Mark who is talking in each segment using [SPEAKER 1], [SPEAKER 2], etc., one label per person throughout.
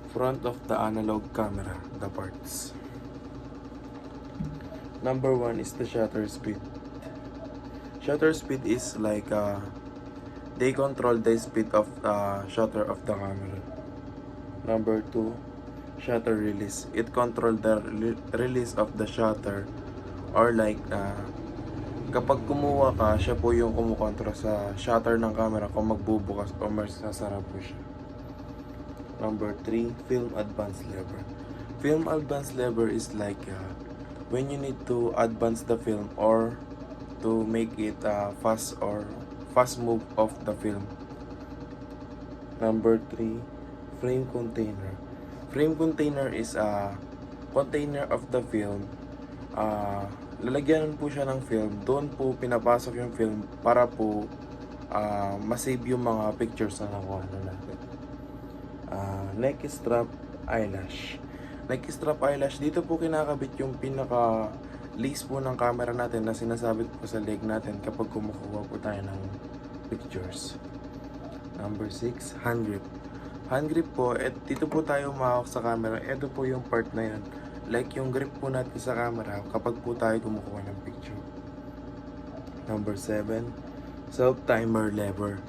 [SPEAKER 1] Front of the analog camera, the parts. Number 1 is the shutter speed. Shutter speed is like they control the speed of the shutter of the camera. Number 2, shutter release. It control the release of the shutter, or like kapag kumuha ka, siya po yung kumukontrol sa shutter ng camera kung magbubukas o masasara po siya. Number 3, film advance lever. Film advance lever is like when you need to advance the film or to make it fast move of the film. Number 3, frame container. Frame container is a container of the film. Lalagyan po siya ng film. Doon po pinapasok yung film para po masave yung mga pictures na nakuha na natin. Neck strap eyelash. Neck strap eyelash, dito po kinakabit yung pinaka lace po ng camera natin na sinasabit po sa leg natin kapag kumukuha po tayo ng pictures. Number 6, hand grip. Hand grip po, dito po tayo mahawak sa camera. Ito po yung part na yun. Like yung grip po natin sa camera kapag po tayo kumukuha ng picture. Number 7, self-timer lever.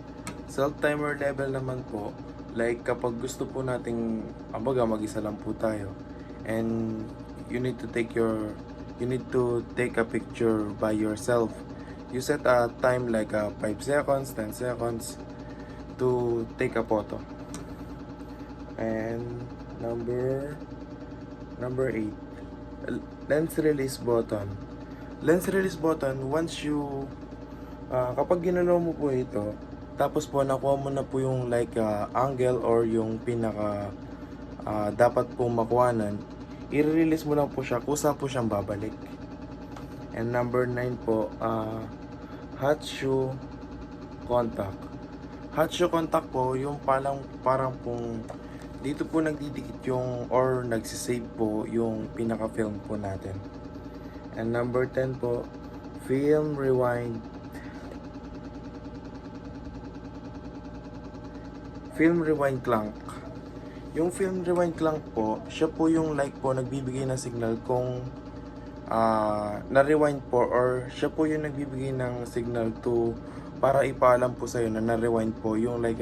[SPEAKER 1] Self-timer lever naman po, like kapag gusto po nating, mag-isa lang po tayo, and you need to take a picture by yourself. You set a time like 5 seconds, 10 seconds to take a photo. And number 8, lens release button. Lens release button, once you kapag ginalaw mo po ito, tapos po nakuha mo na po yung like angle or yung pinaka dapat pong makuhanan, i-release mo lang po siya kusa po siyang babalik. And number 9 po, hot shoe contact. Hot shoe contact po, yung parang pong dito po nagdidikit yung or nagsisave po yung pinaka-film po natin. And number 10 po, film rewind. Film rewind clank. Yung film rewind clank po, siya po yung like po nagbibigay ng signal kung na-rewind po, or siya po yung nagbibigay ng signal to para ipaalam po sa'yo na na-rewind po, yung like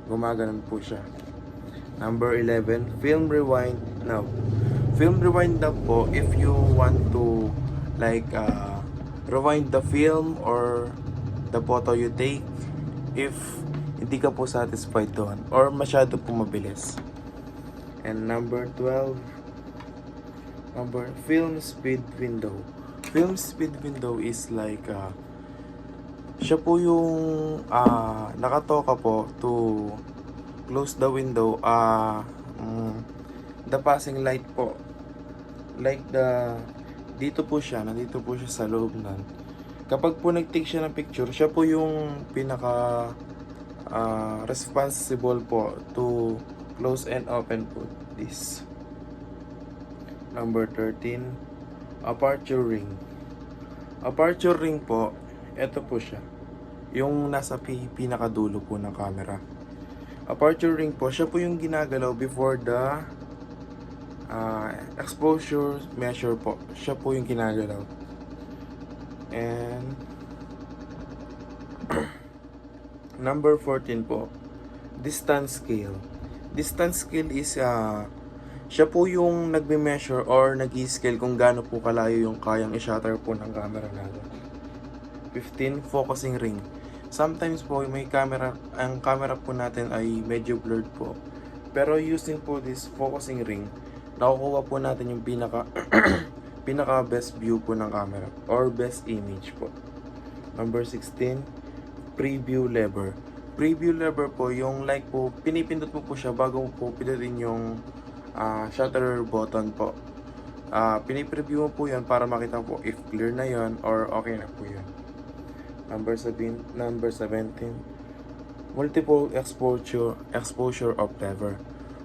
[SPEAKER 1] gumaganon po siya. Number 11, film rewind now. Film rewind now po, if you want to like rewind the film or the photo you take, if hindi ka po satisfied doon or masyado po mabilis. And number 12, film speed window. Film speed window is like siya po yung nakatoka po to close the window, the passing light po, like nandito po siya sa loob nun. Kapag po nag-take siya ng picture, siya po yung pinaka responsible po to close and open po this. Number 13, aperture ring. Aperture ring po, ito po siya, yung nasa pinakadulo po ng camera. Aperture ring po, siya po yung ginagalaw before the exposure measure po. Siya po yung ginagalaw. And number 14 po, distance scale. Distance scale is siya po yung nagme-measure or nag-i-scale kung gaano po kalayo yung kayang i-shutter po ng camera natin. 15, focusing ring. Sometimes po may camera, ang camera po natin ay medyo blurred po. Pero using po this focusing ring, nakukuha po natin yung pinaka best view po ng camera or best image po. Number 16, preview lever. Preview lever po, yung like po, pinipindot mo po siya bago mo po pindutin yung shutter button po. Pinipreview mo po yan para makita po if clear na yon or okay na po yun. Number 17, multiple exposure of lever.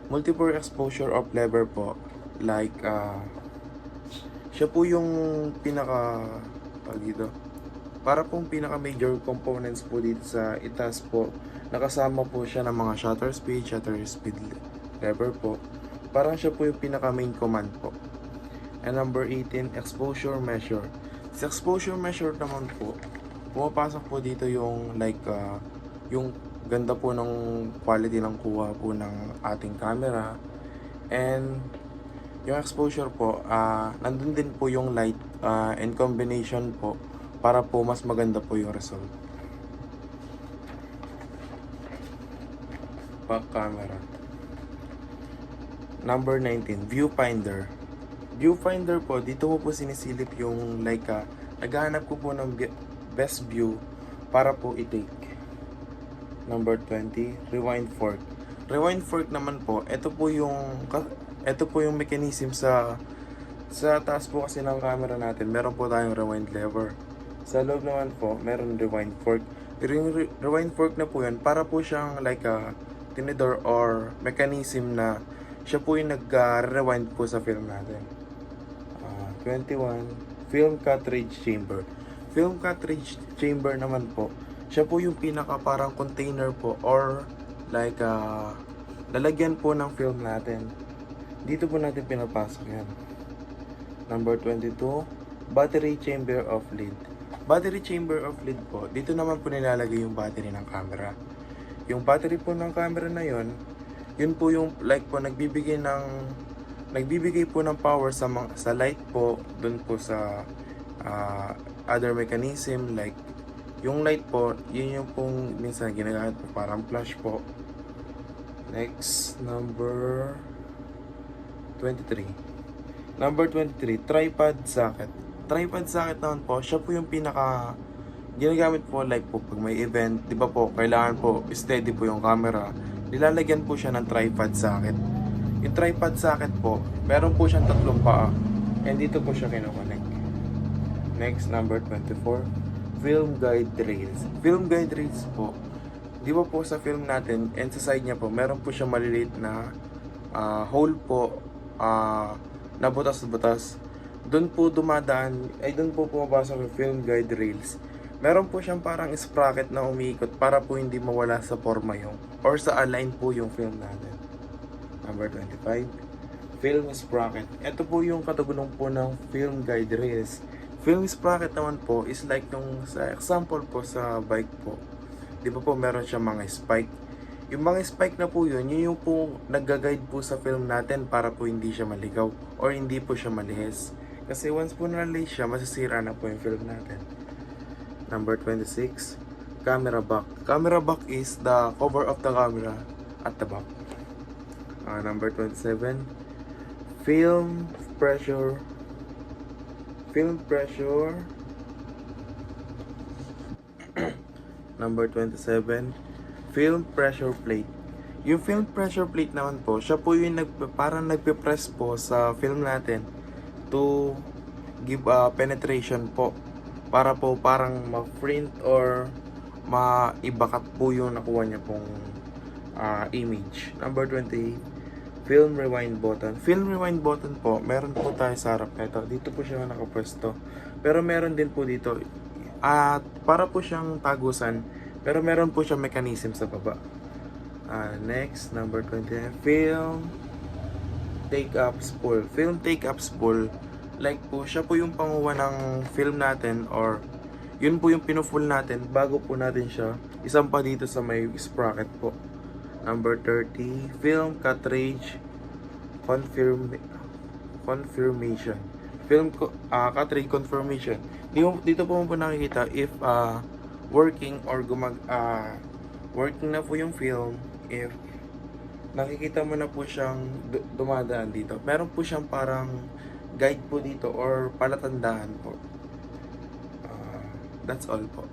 [SPEAKER 1] Multiple exposure of lever po, like siya po yung pinaka dito, para pong pinaka major components po dito sa itaas po. Nakasama po siya ng mga shutter speed lever po, Parang siya po yung pinaka main command po. And number 18, exposure measure. Sa exposure measure naman po, pumapasok po dito yung yung ganda po ng quality ng kuha po ng ating camera. And yung exposure po, nandun din po yung light and combination po para po mas maganda po yung result. Back camera. Number 19, viewfinder. Viewfinder po, dito ko po sinisilip yung naghahanap ko po ng best view para po i-take. Number 20, rewind fork. Rewind fork naman po, ito po yung mechanism sa taas po kasi ng camera natin. Meron po tayong rewind lever. Sa loob naman po, meron rewind fork. Rewind fork na po yan para po siyang tinidor or mechanism na siya po yung nag-rewind po sa film natin. 21, film cartridge chamber. Film cartridge chamber naman po, siya po yung pinaka parang container po or lalagyan po ng film natin. Dito po natin pinapasok yan. Number 22, battery chamber of lead. Battery chamber of lead po, dito naman po nilalagay yung battery ng camera. Yung battery po ng camera na yun po yung nagbibigay po ng power sa light po, dun po sa other mechanism yung light po, yun yung pong minsan ginagamit po parang flash po. Next, number 23. Number 23, tripod socket. Tripod socket naman po, siya po yung pinaka ginagamit po pag may event, di ba po, kailangan po steady po yung camera. Nilalagyan po siya ng tripod socket. Yung tripod socket po, meron po siyang tatlong paa. And dito po siya kinoconnect. Next, number 24, film guide rails. Film guide rails po, di ba po sa film natin, and sa side niya po, meron po siya maliliit na hole po, na butas-butas. Doon po doon po pumapasok yung film guide rails. Meron po siyang parang sprocket na umiikot para po hindi mawala sa forma yung or sa align po yung film natin. Number 25, film sprocket. Ito po yung katugulong po ng film guide rails. Film sprocket naman po is yung sa example po sa bike po. Di ba po meron siya mga spike. Yung mga spike na po yun yung po nag-guide po sa film natin para po hindi siya maligaw or hindi po siya malihis. Kasi once po nalihis siya, masisira na po yung film natin. Number 26, camera back. Camera back is the cover of the camera at the back. Number 27, film pressure. Number 27, film pressure plate. Yung film pressure plate naman po, siya po yung parang nagpe-press po sa film natin to give penetration po para po parang ma-print or maibakat po yung nakuha niya pong image. Number 28, film rewind button. Film rewind button po, meron po tayo sa harap nito. Dito po siya nakapwesto. Pero meron din po dito at para po siyang tagusan, pero meron po siyang mechanism sa baba. Next, number 29, film take up spool. Film take up spool, po siya po yung panguha ng film natin or yun po yung pinufull natin bago po natin siya isampa dito sa may sprocket po. Number 30, film cartridge confirmation. Film cartridge confirmation. Dito po nakikita if working or working na po yung film, if nakikita mo na po siyang dumadaan dito. Meron po siyang parang guide po dito or palatandaan po. That's all po.